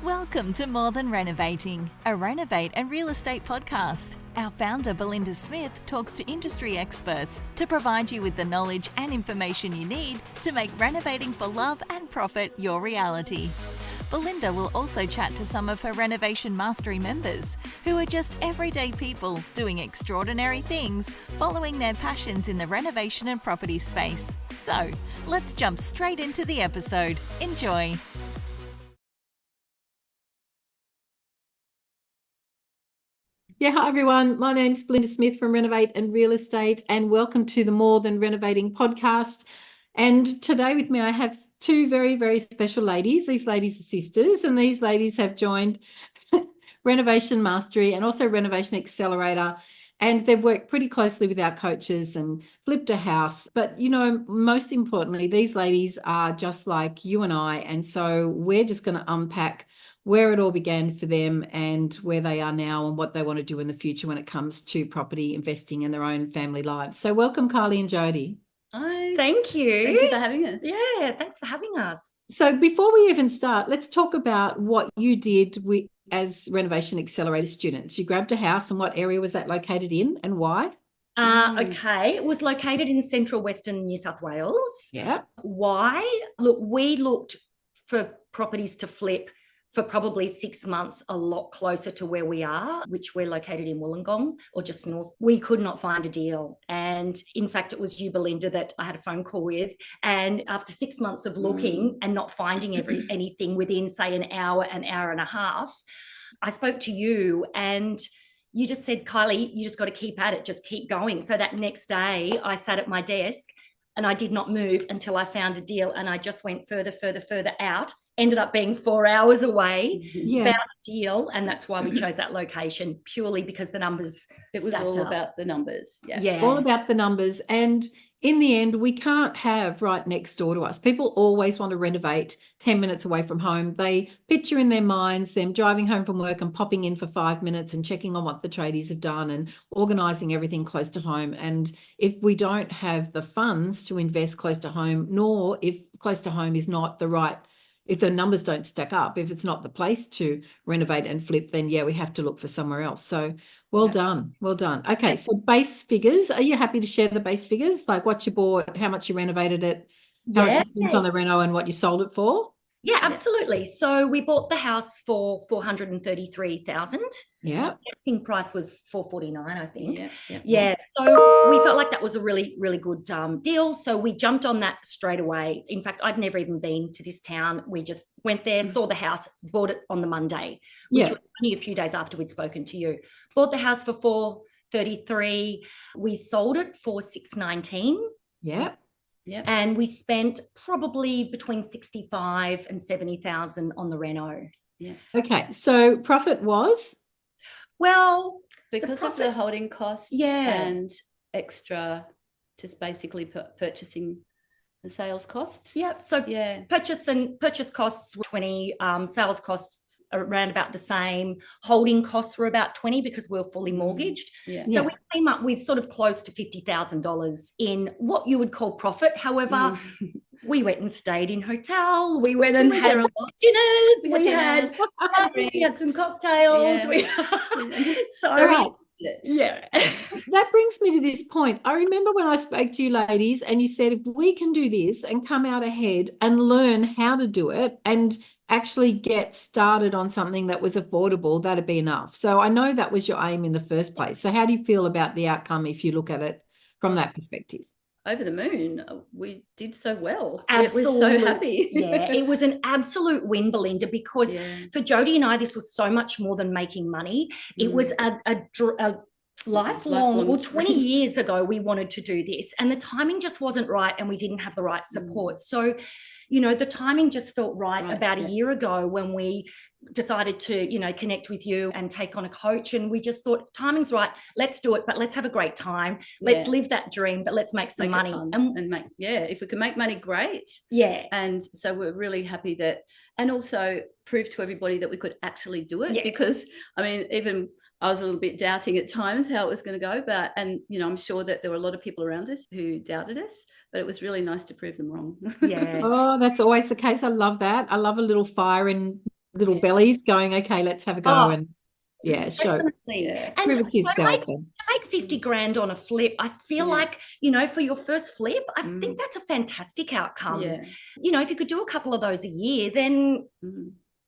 Welcome to More Than Renovating, a renovate and real estate podcast. Our founder, Belinda Smith, talks to industry experts to provide you with the knowledge and information you need to make renovating for love and profit your reality. Belinda will also chat to some of her Renovation Mastery members, who are just everyday people doing extraordinary things, following their passions in the renovation and property space. So, let's jump straight into the episode. Enjoy. Yeah, hi everyone. My name's Belinda Smith from Renovate and Real Estate, and welcome to the More Than Renovating podcast. And today with me, I have two very, very special ladies. These ladies are sisters, and these ladies have joined Renovation Mastery and also Renovation Accelerator. And they've worked pretty closely with our coaches and flipped a house. But, you know, most importantly, these ladies are just like you and I. And so we're just going to unpack where it all began for them and where they are now and what they want to do in the future when it comes to property investing in their own family lives. So welcome, Kylee and Jodie. Hi. Thank you. Thank you for having us. Yeah, thanks for having us. So before we even start, let's talk about what you did as Renovation Accelerator students. You grabbed a house, and what area was that located in and why? Okay, it was located in central Western New South Wales. Yeah. Why? Look, we looked for properties to flip for probably 6 months, a lot closer to where we are, which we're located in Wollongong or just north. We could not find a deal. And in fact, it was you, Belinda, that I had a phone call with. And after 6 months of looking and not finding anything within, say, an hour and a half, I spoke to you and you just said, Kylee, you just got to keep at it, just keep going. So that next day I sat at my desk and I did not move until I found a deal, and I just went further out, ended up being 4 hours away, found a deal, and that's why we chose that location, purely because the numbers It was all about the numbers. Yeah. All about the numbers. And in the end, we can't have right next door to us. People always want to renovate 10 minutes away from home. They picture in their minds them driving home from work and popping in for 5 minutes and checking on what the tradies have done and organising everything close to home. And if we don't have the funds to invest close to home, nor if close to home is not the right, if the numbers don't stack up, if it's not the place to renovate and flip, then yeah, we have to look for somewhere else. So well done. Well done. Okay. So base figures, are you happy to share the base figures? Like what you bought, how much you renovated it, how much you spent on the reno and what you sold it for? Yeah, absolutely. So we bought the house for $433,000. Yeah. Asking price was $449, I think. Yeah. So we felt like that was a really, really good deal. So we jumped on that straight away. In fact, I'd never even been to this town. We just went there, saw the house, bought it on the Monday, which was only a few days after we'd spoken to you. Bought the house for $433,000. We sold it for $619,000. Yeah. Yeah. And we spent probably between $65,000 and $70,000 on the reno. Yeah. Okay. So profit was? Well, because of the holding costs and extra, just basically purchasing the sales costs. Yeah. So purchase costs were 20, sales costs are around about the same. Holding costs were about 20 because we were fully mortgaged. Yeah. So we came up with sort of close to $50,000 in what you would call profit. However, we went and stayed in hotel. We went and had dinners. We had some cocktails. Yeah. Yeah. That brings me to this point. I remember when I spoke to you ladies and you said, if we can do this and come out ahead and learn how to do it and actually get started on something that was affordable, that'd be enough. So I know that was your aim in the first place. So how do you feel about the outcome if you look at it from that perspective? Over the moon. We did so well. Absolutely. We were so happy. Yeah, it was an absolute win, Belinda, because for Jodie and I, this was so much more than making money. It was a lifelong, well, 20 years ago, we wanted to do this, and the timing just wasn't right, and we didn't have the right support. So, you know, the timing just felt right about a year ago when we decided to, you know, connect with you and take on a coach. And we just thought, timing's right. Let's do it, but let's have a great time. Let's live that dream, but let's make some money. And make, if we can make money, great. Yeah. And so we're really happy that, and also prove to everybody that we could actually do it because, I mean, even I was a little bit doubting at times how it was going to go, and, you know, I'm sure that there were a lot of people around us who doubted us, but it was really nice to prove them wrong. Yeah. Oh, that's always the case. I love that. I love a little fire in little bellies going, okay, let's have a go. Oh, and show, definitely. Yeah. And prove it to yourself. to make 50 grand on a flip, I feel like, for your first flip, I think that's a fantastic outcome. Yeah. If you could do a couple of those a year, then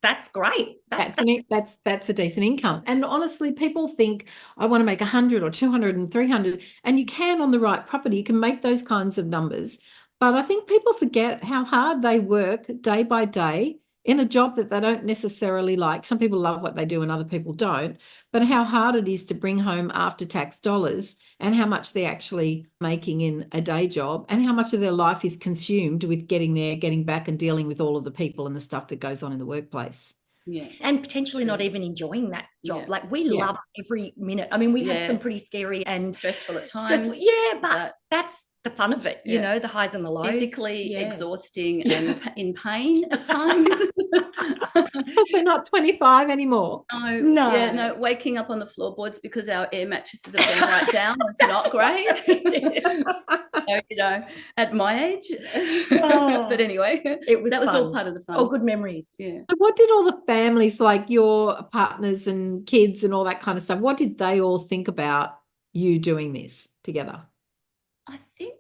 that's great. That's a decent income. And honestly, people think, I want to make 100 or 200 and 300, and you can on the right property. You can make those kinds of numbers. But I think people forget how hard they work day by day in a job that they don't necessarily like. Some people love what they do and other people don't, but how hard it is to bring home after-tax dollars and how much they're actually making in a day job and how much of their life is consumed with getting there, getting back and dealing with all of the people and the stuff that goes on in the workplace. Yeah. And potentially not even enjoying that job. Yeah. Like we loved every minute. I mean, we had some pretty scary and stressful at times. But that's the fun of it, the highs and the lows. Physically exhausting and in pain at times. Because we're not 25 anymore. No. Yeah, no, waking up on the floorboards because our air mattresses have been right down. It's not great. So, at my age. But anyway, that was all part of the fun. Oh, good memories. Yeah. So what did all the families, like your partners and kids and all that kind of stuff, what did they all think about you doing this together? I think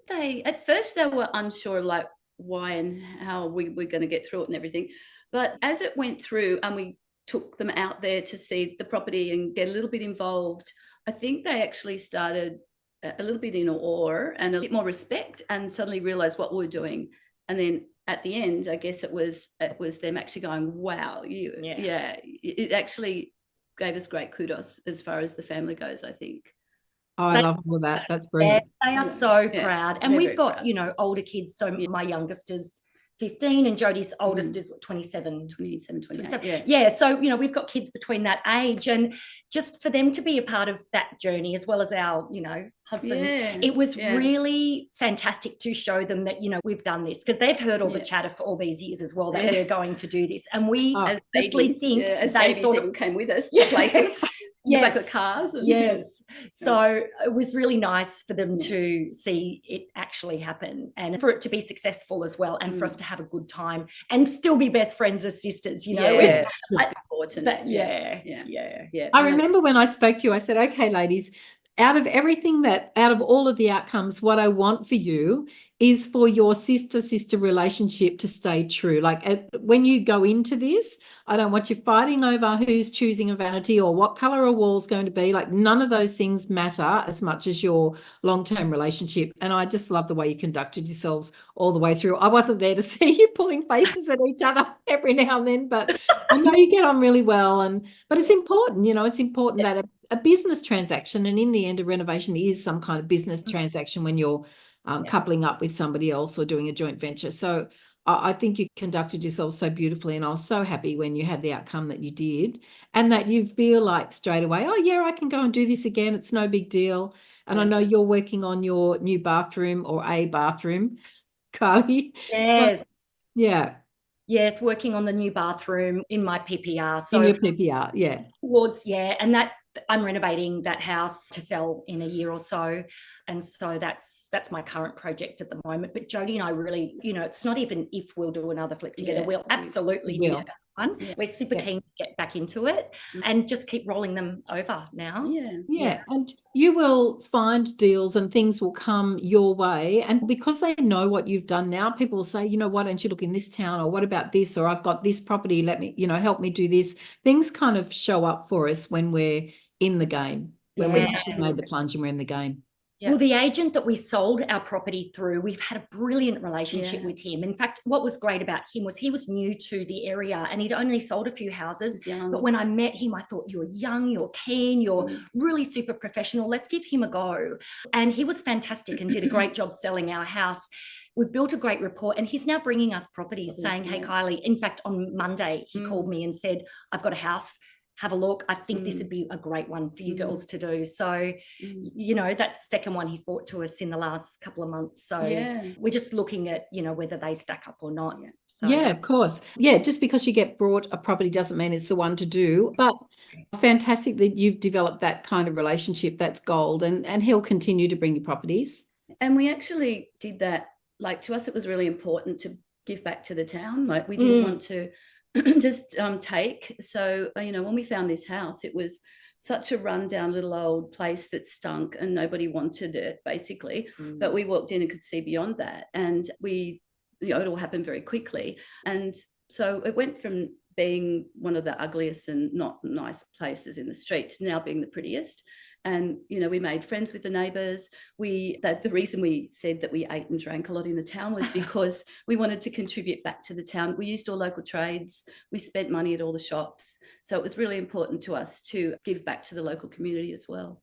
at first they were unsure, like why and how we were going to get through it and everything. But as it went through and we took them out there to see the property and get a little bit involved, I think they actually started a little bit in awe and a bit more respect and suddenly realised what we were doing. And then at the end, I guess it was them actually going, wow, it actually gave us great kudos as far as the family goes, I think. Oh, I love all that. That's brilliant. They are so proud. And we've got, older kids. So my youngest is 15 and Jodie's oldest is 27, 28. Yeah. So, we've got kids between that age, and just for them to be a part of that journey as well as our, husbands, it was really fantastic to show them that, we've done this, because they've heard all the chatter for all these years as well that we're going to do this. And we honestly think as they babies thought even came with us to places. Back of cars. So it was really nice for them to see it actually happen and for it to be successful as well, and for us to have a good time and still be best friends as sisters, That's important. I remember when I spoke to you, I said, okay, ladies, out of all of the outcomes, what I want for you is for your sister relationship to stay true. Like when you go into this, I don't want you fighting over who's choosing a vanity or what color a wall's going to be. Like none of those things matter as much as your long-term relationship. And I just love the way you conducted yourselves all the way through. I wasn't there to see you pulling faces at each other every now and then, but I know you get on really well. But it's important, it's important that a business transaction, and in the end, a renovation is some kind of business transaction when you're coupling up with somebody else or doing a joint venture. So I think you conducted yourself so beautifully, and I was so happy when you had the outcome that you did, and that you feel like straight away, oh yeah, I can go and do this again. It's no big deal. And I know you're working on your new bathroom or a bathroom, Kylee. Yes. So, yes, working on the new bathroom in my PPR. So in your PPR, and that I'm renovating that house to sell in a year or so. And so that's my current project at the moment. But Jodie and I really, it's not even if we'll do another flip together. We'll absolutely do that one. Yeah. We're super keen to get back into it and just keep rolling them over now. Yeah. And you will find deals and things will come your way. And because they know what you've done now, people will say, why don't you look in this town, or what about this, or I've got this property, let me, help me do this. Things kind of show up for us when we're in the game, when we've actually made the plunge and we're in the game. Yeah. Well, the agent that we sold our property through, we've had a brilliant relationship with him. In fact, what was great about him was he was new to the area and he'd only sold a few houses. But when I met him, I thought, you're young, you're keen, you're really super professional. Let's give him a go. And he was fantastic and did a great job selling our house. We've built a great rapport, and he's now bringing us properties saying, hey, Kylee, in fact, on Monday, he called me and said, I've got a house. Have a look. I think this would be a great one for you girls to do. So, that's the second one he's brought to us in the last couple of months. So we're just looking at, whether they stack up or not. So, of course. Yeah, just because you get brought a property doesn't mean it's the one to do. But fantastic that you've developed that kind of relationship. That's gold. And he'll continue to bring you properties. And we actually did that. Like, to us, it was really important to give back to the town. Like, we didn't want to take. So, when we found this house, it was such a rundown little old place that stunk and nobody wanted it, basically. But we walked in and could see beyond that. And it all happened very quickly. And so it went from being one of the ugliest and not nice places in the street to now being the prettiest. And, we made friends with the neighbours. The reason we said that we ate and drank a lot in the town was because we wanted to contribute back to the town. We used all local trades. We spent money at all the shops. So it was really important to us to give back to the local community as well.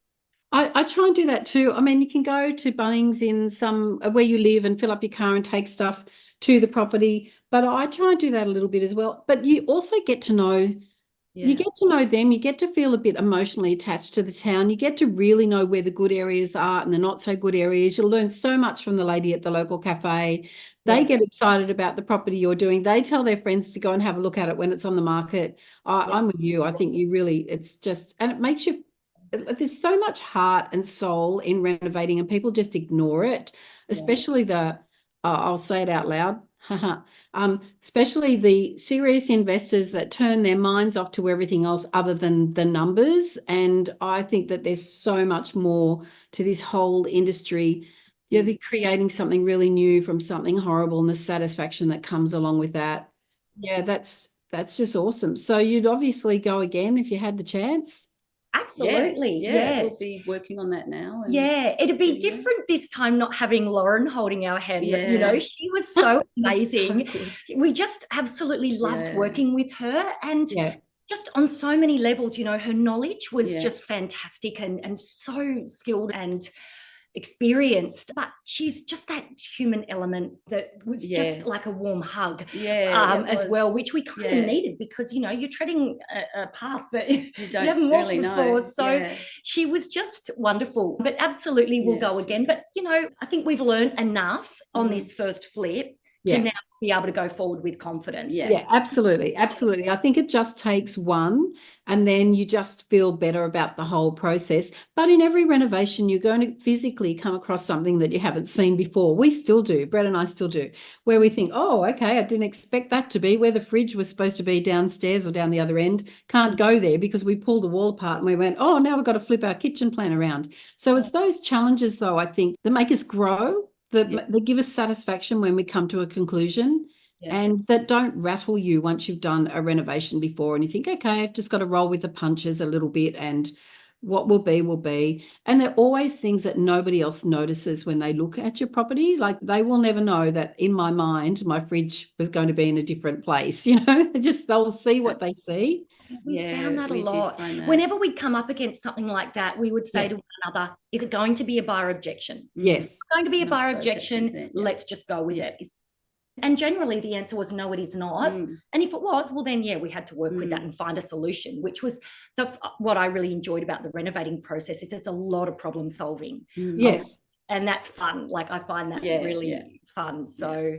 I try and do that too. I mean, you can go to Bunnings in where you live and fill up your car and take stuff to the property. But I try and do that a little bit as well. But you also get to know, you get to know them. You get to feel a bit emotionally attached to the town. You get to really know where the good areas are and the not so good areas. You'll learn so much from the lady at the local cafe. They get excited about the property you're doing. They tell their friends to go and have a look at it when it's on the market. I'm with you. I think it's just, and it makes you, there's so much heart and soul in renovating and people just ignore it, especially I'll say it out loud, especially the serious investors that turn their minds off to everything else other than the numbers. And I think that there's so much more to this whole industry. They're creating something really new from something horrible and the satisfaction that comes along with that. Yeah, that's just awesome. So you'd obviously go again if you had the chance? Absolutely. Yes. We'll be working on that now. It'd be different this time not having Lauren holding our hand. She was so amazing. We just absolutely loved working with her, and just on so many levels, her knowledge was just fantastic and so skilled and experienced, but she's just that human element that was just like a warm hug as well, which we kind of needed because you're treading a path that you haven't walked really before. So she was just wonderful. But absolutely we'll go again. But I think we've learned enough on this first flip to now be able to go forward with confidence. Yeah, absolutely. I think it just takes one and then you just feel better about the whole process. But in every renovation, you're going to physically come across something that you haven't seen before. We still do, Brett and I still do, where we think, oh, okay, I didn't expect that to be where the fridge was supposed to be downstairs or down the other end. Can't go there because we pulled the wall apart and we went, oh, now we've got to flip our kitchen plan around. So it's those challenges, though, I think, that make us grow, that give us satisfaction when we come to a conclusion. And that don't rattle you once you've done a renovation before and you think, okay, I've just got to roll with the punches a little bit and what will be will be. And they're always things that nobody else notices when they look at your property. Like they will never know that in my mind, my fridge was going to be in a different place. They'll see what they see. We found that a lot. Whenever we'd come up against something like that, we would say to one another, is it going to be a buyer objection? Yes. If it's going to be a buyer objection, let's just go with it. And generally the answer was no, it is not. And if it was, well then, we had to work with that and find a solution, which was what I really enjoyed about the renovating process is it's a lot of problem solving. Yes. And that's fun. Like I find that really fun. So,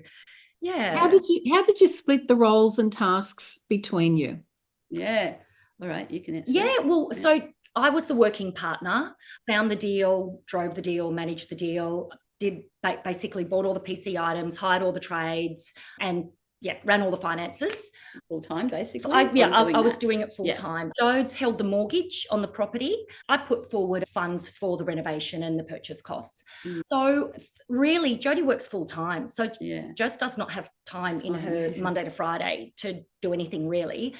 How did you split the roles and tasks between you? Yeah. All right. You can answer. Yeah. Well, so I was the working partner, found the deal, drove the deal, managed the deal, basically bought all the PC items, hired all the trades and ran all the finances. Full time, basically. I was doing it full time. Jodes held the mortgage on the property. I put forward funds for the renovation and the purchase costs. So really, Jodie works full time. So Jodes does not have time in her Monday to Friday to do anything really.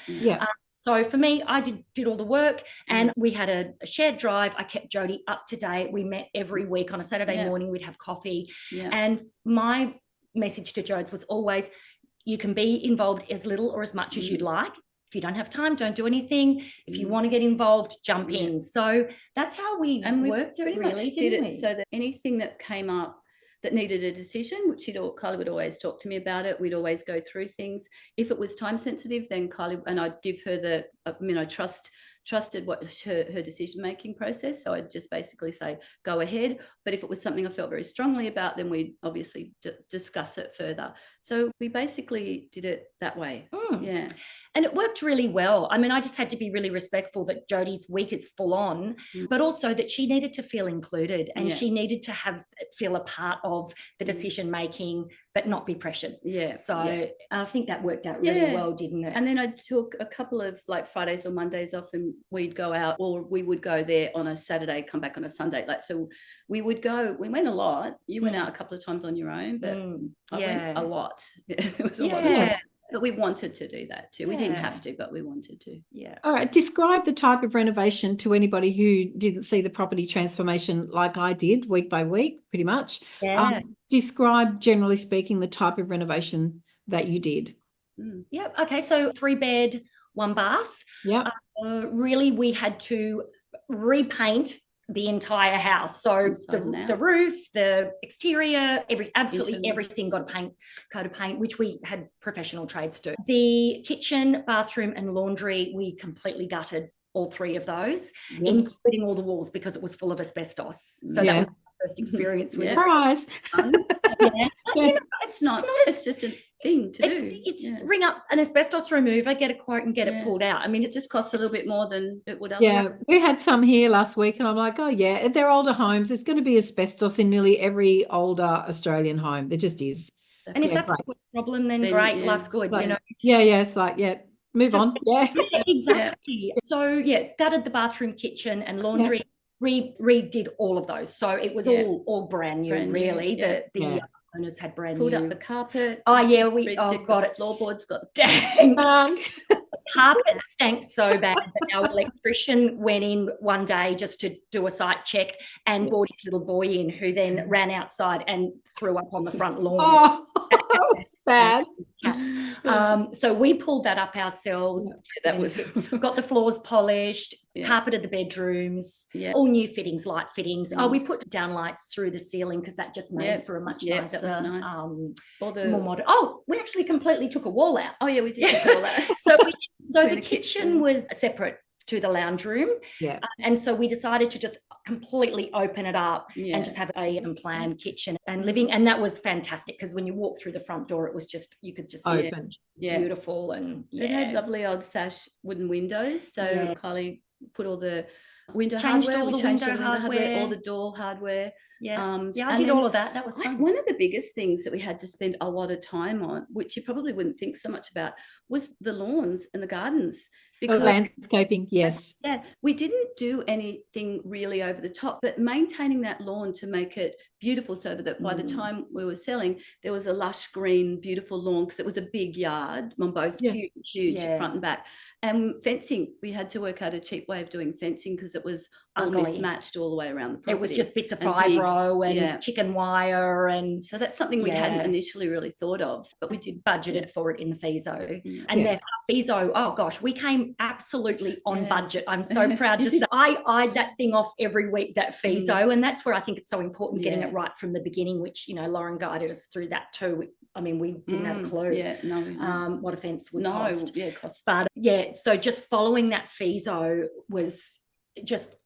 So for me, I did all the work and we had a shared drive. I kept Jodie up to date. We met every week on a Saturday morning. We'd have coffee. And my message to Jodes was always, you can be involved as little or as much as you'd like. If you don't have time, don't do anything. If you want to get involved, jump in. So that's how we worked. Pretty much did it so that anything that came up that needed a decision, which Kylee would always talk to me about it. We'd always go through things. If it was time sensitive, then Kylee, and I'd give her I trusted what her decision-making process. So I'd just basically say, go ahead. But if it was something I felt very strongly about, then we'd obviously discuss it further. So we basically did it that way. Yeah. And it worked really well. I mean, I just had to be really respectful that Jodie's week is full on, but also that she needed to feel included and she needed to feel a part of the decision-making but not be pressured. Yeah. So I think that worked out really well, didn't it? And then I took a couple of like Fridays or Mondays off, and we'd go out, or we would go there on a Saturday, come back on a Sunday. Like, so we went a lot. You went out a couple of times on your own, but I went a lot. There was a lot of time. But we wanted to do that too. We didn't have to, but we wanted to. Yeah. All right. Describe the type of renovation to anybody who didn't see the property transformation like I did, week by week, pretty much. Yeah. Describe, generally speaking, the type of renovation that you did. Yep. Okay. So 3-bed, 1 bath. Yeah. Really, we had to repaint the entire house. So the roof, the exterior, absolutely everything got a coat of paint, which we had professional trades do. The kitchen, bathroom and laundry, we completely gutted all 3 of those, including all the walls, because it was full of asbestos. So that was my first experience with it. Surprise. It's just a thing to do. It's ring up an asbestos remover, get a quote and get it pulled out. I mean, it just costs a little bit more than it would otherwise. Yeah, we had some here last week and I'm like, oh yeah, they're older homes. It's going to be asbestos in nearly every older Australian home. There just is. And if that's a problem, then great, life's good, like, you know. Yeah, it's like, move on. Yeah. Exactly. So gutted the bathroom, kitchen and laundry. Redid all of those. So it was all brand new, really. The owners had pulled up the carpet. It's floorboards got dang. Carpet stank so bad that our electrician went in one day just to do a site check and brought his little boy in, who then ran outside and threw up on the front lawn. Oh, it's bad. So we pulled that up ourselves. Got the floors polished, carpeted the bedrooms, all new fittings, light fittings. Yes. We put down lights through the ceiling because that just made for a much nicer. That was nice. More modern. We actually completely took a wall out. Oh yeah, we did take a wall out. So the kitchen was separate to the lounge room. Yeah. And so we decided to just completely open it up and just have a planned kitchen and living. And that was fantastic because when you walk through the front door, it was just, you could just see open. It beautiful. And it had lovely old sash wooden windows. So Kylie put all the window changed hardware. All we the changed window all the hardware, all the door hardware. I did all of that. That was fun. One of the biggest things that we had to spend a lot of time on, which you probably wouldn't think so much about, was the lawns and the gardens. Because landscaping, yes. Yeah, we didn't do anything really over the top, but maintaining that lawn to make it beautiful so that by the time we were selling, there was a lush green, beautiful lawn because it was a big yard on both huge front and back. And fencing, we had to work out a cheap way of doing fencing because it was all mismatched all the way around the property. It was just bits of fibro and chicken wire. And so that's something we hadn't initially really thought of, but we did budgeted for it in the FISO. And their FISO, oh gosh, we came absolutely on budget. I'm so proud to say I eyed that thing off every week, that FISO. And that's where I think it's so important getting it right from the beginning, which, you know, Lauren guided us through that too. I mean, we didn't have a clue what a fence would cost. But so just following that FISO was just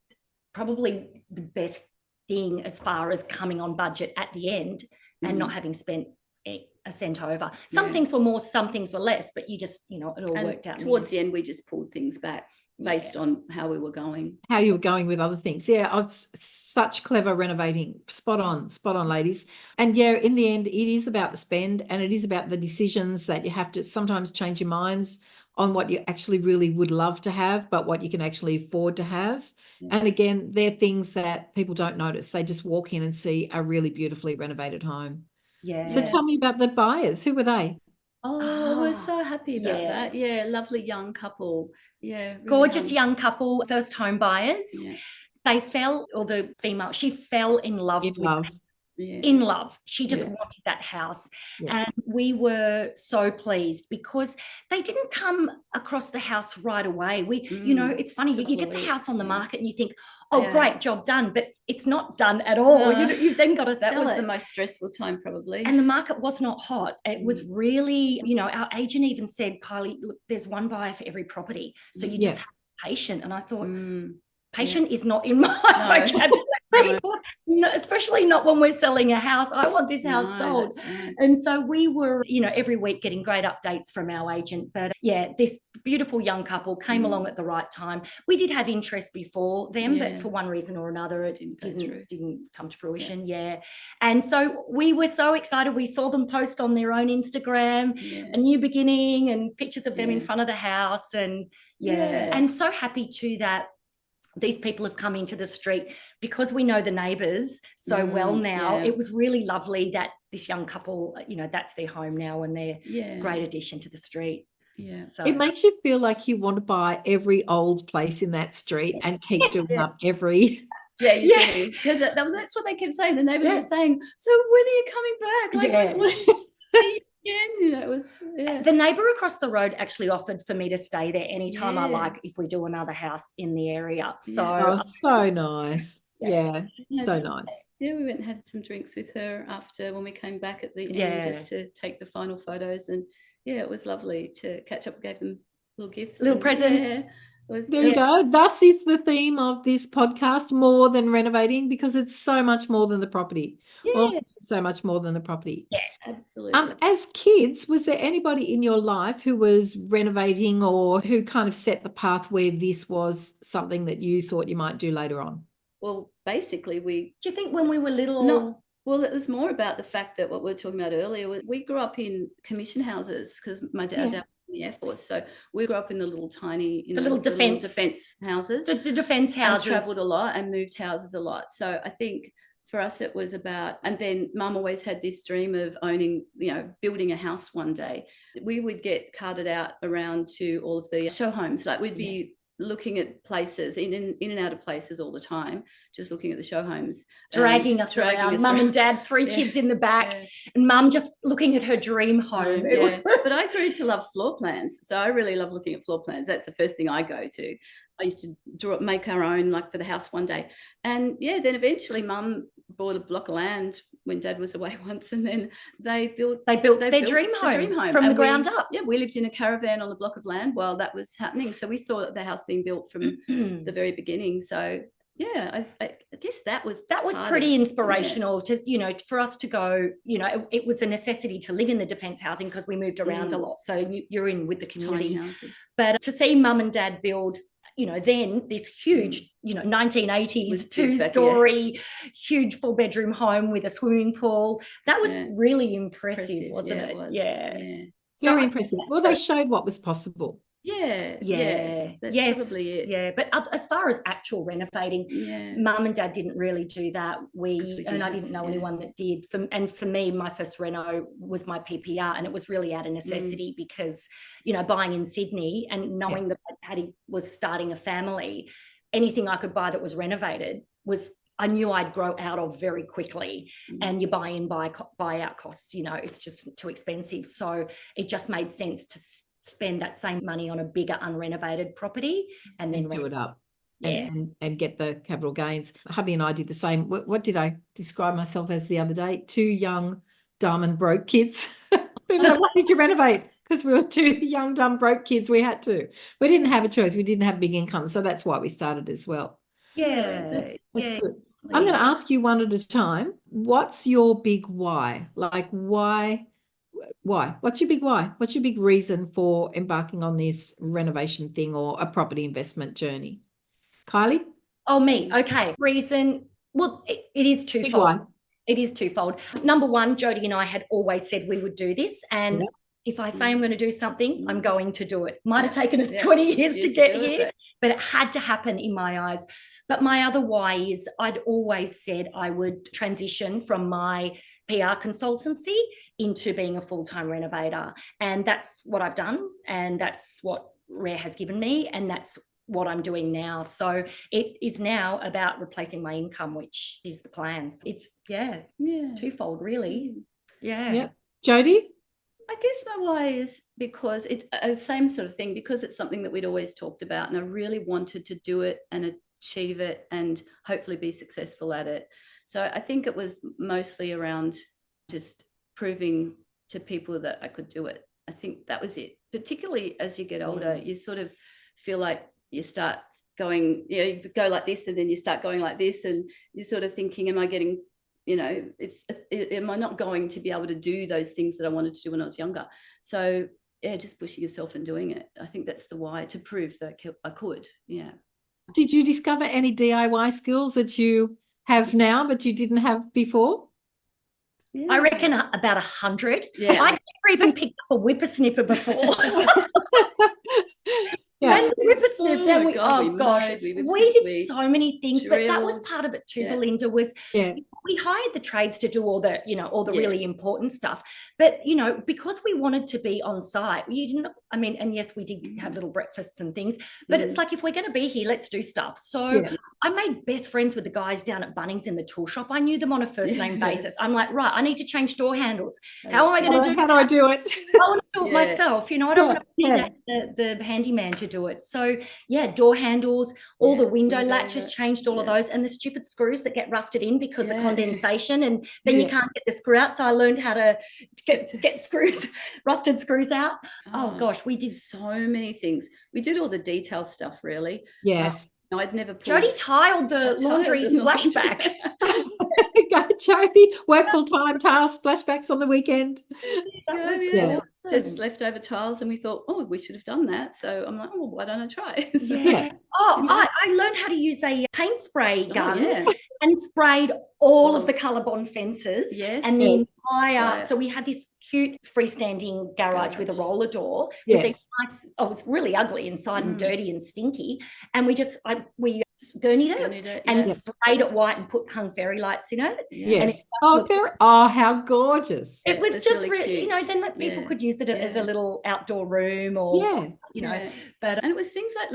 probably the best thing as far as coming on budget at the end and not having spent a cent over. Some things were more, some things were less, but you just, you know, it all worked out. Towards the end, we just pulled things back based on how we were going. How you were going with other things. Yeah, it's such clever renovating. Spot on, ladies. And in the end, it is about the spend and it is about the decisions that you have to sometimes change your minds on what you actually really would love to have, but what you can actually afford to have. And again, they're things that people don't notice. They just walk in and see a really beautifully renovated home. Yeah. So tell me about the buyers. Who were they? Oh, we're so happy about that. Yeah, lovely young couple. Yeah. Really gorgeous young couple, first home buyers. Yeah. They the female, she fell in love with house. In love. She just wanted that house. And we were so pleased because they didn't come across the house right away. You know, it's funny, you get the house on the market and you think, great, job done, but it's not done at all. You've then got to sell it. That was the most stressful time probably. And the market was not hot. It was really, you know, our agent even said, Kylie, look, there's one buyer for every property. So you just have to be patient. And I thought, patient is not in my vocabulary. No, especially not when we're selling a house. I want this house sold. That's right. And so we were, every week getting great updates from our agent. But yeah, this beautiful young couple came along at the right time. We did have interest before them, but for one reason or another, it didn't come to fruition. Yeah. And so we were so excited. We saw them post on their own Instagram, a new beginning, and pictures of them in front of the house. And and so happy too that these people have come into the street because we know the neighbours so well now. It was really lovely that this young couple, that's their home now, and they're a great addition to the street. Yeah. So it makes you feel like you want to buy every old place in that street and keep doing up every. Yeah, you do. Because that's what they kept saying. The neighbours are saying, so when are you coming back? Like, see you again? It was, The neighbour across the road actually offered for me to stay there anytime I like if we do another house in the area. So, so nice. Yeah, so nice. Yeah, we went and had some drinks with her after when we came back at the end just to take the final photos. And it was lovely to catch up. We gave them little gifts. Little presents. There you go. Thus is the theme of this podcast, More Than Renovating, because it's so much more than the property. Well, it's so much more than the property. Yeah, absolutely. As kids, was there anybody in your life who was renovating or who kind of set the path where this was something that you thought you might do later on? Well, basically, do you think when we were little? Well, it was more about the fact that what we were talking about earlier, we grew up in commission houses because my dad was in the Air Force. So we grew up in the little tiny, the little defence houses. The defence houses. And travelled a lot and moved houses a lot. So I think for us it was about, and then Mum always had this dream of owning, building a house one day. We would get carted out around to all of the show homes. Like we'd be looking at places in and out of places all the time, just looking at the show homes, dragging us around. Mum and Dad, 3 kids in the back, and Mum just looking at her dream home. But I grew to love floor plans, so I really love looking at floor plans. That's the first thing I go to. I used to make our own, like for the house one day, and then eventually Mum bought a block of land when Dad was away once, and then they built their dream home from the ground up. Yeah, we lived in a caravan on the block of land while that was happening, so we saw the house being built from the very beginning. So I guess that was pretty inspirational. To for us to go, it was a necessity to live in the defence housing because we moved around a lot. So you're in with the community. Tiny houses. But to see Mum and Dad build, then this huge, 1980s 2-story, huge 4-bedroom home with a swimming pool. That was really impressive, wasn't it? It was. Yeah. Very impressive. Well, they showed what was possible. That's probably it. Yeah, but as far as actual renovating, Mum and Dad didn't really do that. I didn't know anyone that did. For me, my first reno was my PPR, and it was really out of necessity because, buying in Sydney and knowing that Paddy was starting a family, anything I could buy that was renovated I knew I'd grow out of very quickly. And your buy-out costs, it's just too expensive. So it just made sense to spend that same money on a bigger unrenovated property and then do it up and get the capital gains. Hubby and I did the same. What did I describe myself as the other day? 2 young, dumb and broke kids. People like, why did you renovate? Because we were 2 young, dumb, broke kids. We had to. We didn't have a choice. We didn't have big income. So that's why we started as well. Yeah. That's good. I'm going to ask you one at a time. What's your big why? Like why? What's your big why? What's your big reason for embarking on this renovation thing or a property investment journey? Kylie? Oh, me. Okay. Reason. Well, it is twofold. Big why. It is twofold. Number one, Jodie and I had always said we would do this. And if I say I'm going to do something, I'm going to do it. Might have taken us 20 years to get here, but it had to happen in my eyes. But my other why is I'd always said I would transition from my PR consultancy into being a full-time renovator. And that's what I've done. And that's what Rare has given me. And that's what I'm doing now. So it is now about replacing my income, which is the plans. It's, twofold, really. Yeah. Jodie? I guess my why is because it's the same sort of thing, because it's something that we'd always talked about and I really wanted to do it and achieve it and hopefully be successful at it. So I think it was mostly around just proving to people that I could do it. I think that was it. Particularly as you get older, you sort of feel like you start going, you go like this and then you start going like this, and you're sort of thinking, am I getting, am I not going to be able to do those things that I wanted to do when I was younger? So yeah, just pushing yourself and doing it. I think that's the why, to prove that I could. Yeah. Did you discover any DIY skills that you have now but you didn't have before? Yeah. I reckon about 100. Yeah. I never even picked up a whippersnipper before. Yeah. And the whippersnipper, Oh my we, God, oh we gosh, mowed, we did so many things, but that was drilled. part of it too, Yeah. Belinda, was Yeah. we hired the trades to do all the, all the Yeah. really important stuff. But, because we wanted to be on site, you didn't, and yes, we did have little breakfasts and things, but it's like, if we're going to be here, let's do stuff. So Yeah. I made best friends with the guys down at Bunnings in the tool shop. I knew them on a first name basis. I'm like, right, I need to change door handles. How am I going to do How do I do it? I want to do it myself. I don't want to be the handyman to do it. So yeah, door handles, all the window latches, changed all of those, and the stupid screws that get rusted in because the condensation, and then you can't get the screw out. So I learned how to get screws, rusted screws out. Oh gosh, we did so many things. We did all the detail stuff, really. Yes. I'd never Jodie tiled the laundry splashback. Go, Jodie. Work full time, tile splashbacks on the weekend. It's just leftover tiles, and we thought, we should have done that. So I'm like, why don't I try? So, I learned how to use a paint spray gun and sprayed all of the Colorbond fences. Yes. And the entire, so we had this cute freestanding garage with a roller door. With these nice, it was really ugly inside and dirty and stinky. And we gurneyed it and sprayed it white and hung fairy lights in it. Yes. How gorgeous. It was just really, then that people could use it as a little outdoor room or, but. And it was things like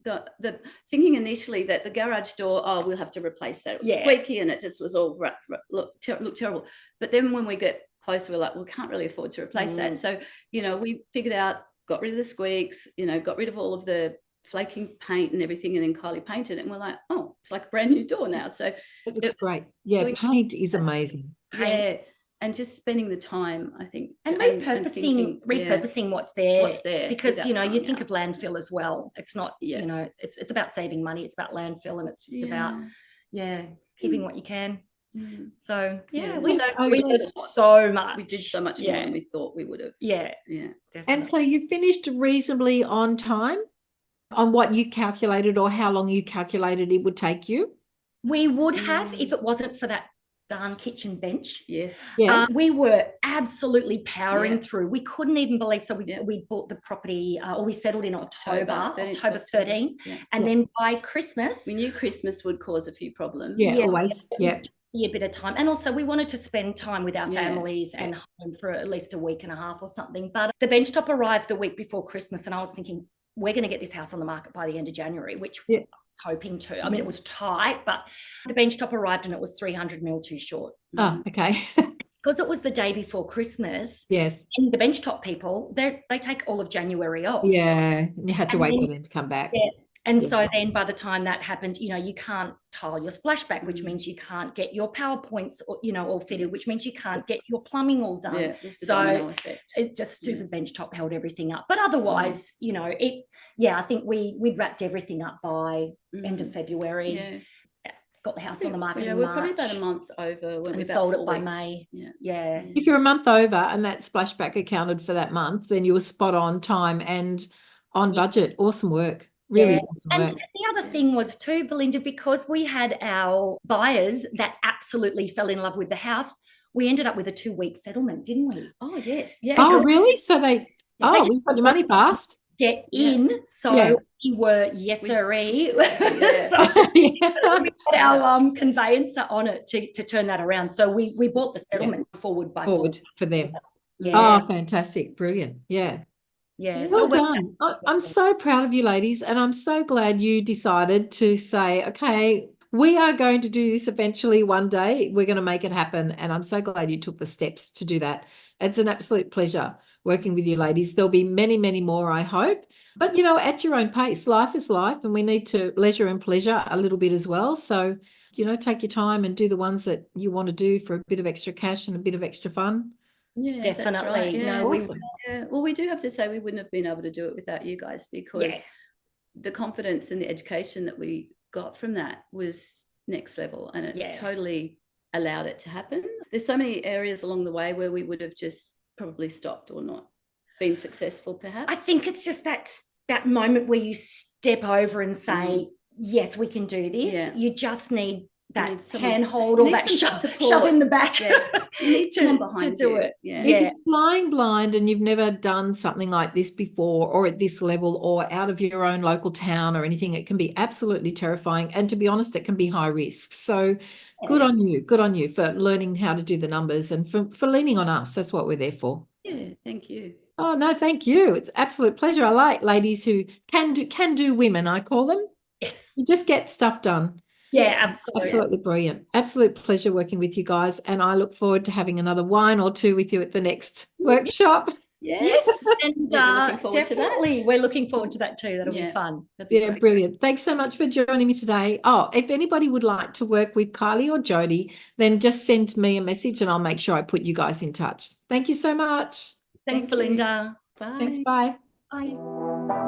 the thinking initially that the garage door, we'll have to replace that. It was squeaky and it just was all looked terrible. But then when we get closer, we're like, we can't really afford to replace that. So, we figured out, got rid of the squeaks, got rid of all of the flaking paint and everything, and then Kylie painted it, and we're like, it's like a brand new door now. So it looks great. Yeah, paint is amazing. Yeah, and just spending the time, I think, and repurposing what's there, because you think of landfill as well. It's not, it's about saving money. It's about landfill, and it's just about keeping what you can. So we learned so much. We did so much more than we thought we would have. Definitely. And so you finished reasonably on time on what you calculated, or how long you calculated it would take you? We would have, if it wasn't for that darn kitchen bench. Yes. We were absolutely powering through. We couldn't even believe. So we bought the property, or we settled in October 13. And then by Christmas, we knew Christmas would cause a few problems. Always. A bit of time. And also we wanted to spend time with our families and home for at least a week and a half or something. But the benchtop arrived the week before Christmas, and I was thinking, we're going to get this house on the market by the end of January, which I was hoping to. I mean, it was tight, but the benchtop arrived and it was 300 mil too short. Oh, okay. Because it was the day before Christmas. Yes. And the benchtop people, they take all of January off. Yeah. You had to wait for them to come back. Yeah. And so then by the time that happened, you can't tile your splashback, which means you can't get your power points, all fitted, which means you can't get your plumbing all done. So it just stupid bench top held everything up. But otherwise, I think we'd wrapped everything up by end of February. Yeah. Got the house on the market in March. We're probably about a month over when we sold it by May. Yeah. If you're a month over and that splashback accounted for that month, then you were spot on time and on budget. Awesome work. Really awesome work. And the other thing was too, Belinda, because we had our buyers that absolutely fell in love with the house, we ended up with a 2-week settlement, didn't we? Oh, yes. Yeah. Oh, really? So we got your money fast. Get in. So we were yes-sirree. So we had our conveyancer on it to turn that around. So we bought the settlement forward for them. Yeah. Oh, fantastic. Brilliant. Yeah. Yeah. Well done. I'm so proud of you ladies, and I'm so glad you decided to say, okay, we are going to do this eventually one day. We're going to make it happen. And I'm so glad you took the steps to do that. It's an absolute pleasure working with you ladies. There'll be many, many more, I hope. But, at your own pace. Life is life, and we need to leisure and pleasure a little bit as well. So, take your time and do the ones that you want to do for a bit of extra cash and a bit of extra fun. Yeah, definitely. Right. Yeah, awesome. Well, we do have to say we wouldn't have been able to do it without you guys, because the confidence and the education that we got from that was next level, and it totally allowed it to happen. There's so many areas along the way where we would have just probably stopped or not been successful, perhaps. I think it's just that moment where you step over and say, yes, we can do this. Yeah. You just need that handhold or that shove in the back. Yeah. You need someone behind to do you. it. Yeah. If you're flying blind and you've never done something like this before, or at this level, or out of your own local town or anything, it can be absolutely terrifying. And to be honest, it can be high risk. So good on you. Good on you for learning how to do the numbers and for leaning on us. That's what we're there for. Yeah, thank you. Oh, no, thank you. It's an absolute pleasure. I like ladies who can do women, I call them. Yes. You just get stuff done. Yeah, absolutely. Absolutely brilliant. Absolute pleasure working with you guys. And I look forward to having another wine or two with you at the next workshop. Yes. And looking forward definitely, to that. we're looking forward to that too. That'll be fun. Yeah, brilliant. Thanks so much for joining me today. Oh, if anybody would like to work with Kylee or Jodie, then just send me a message and I'll make sure I put you guys in touch. Thank you so much. Thanks, Belinda. Bye. Thanks. Bye. Bye.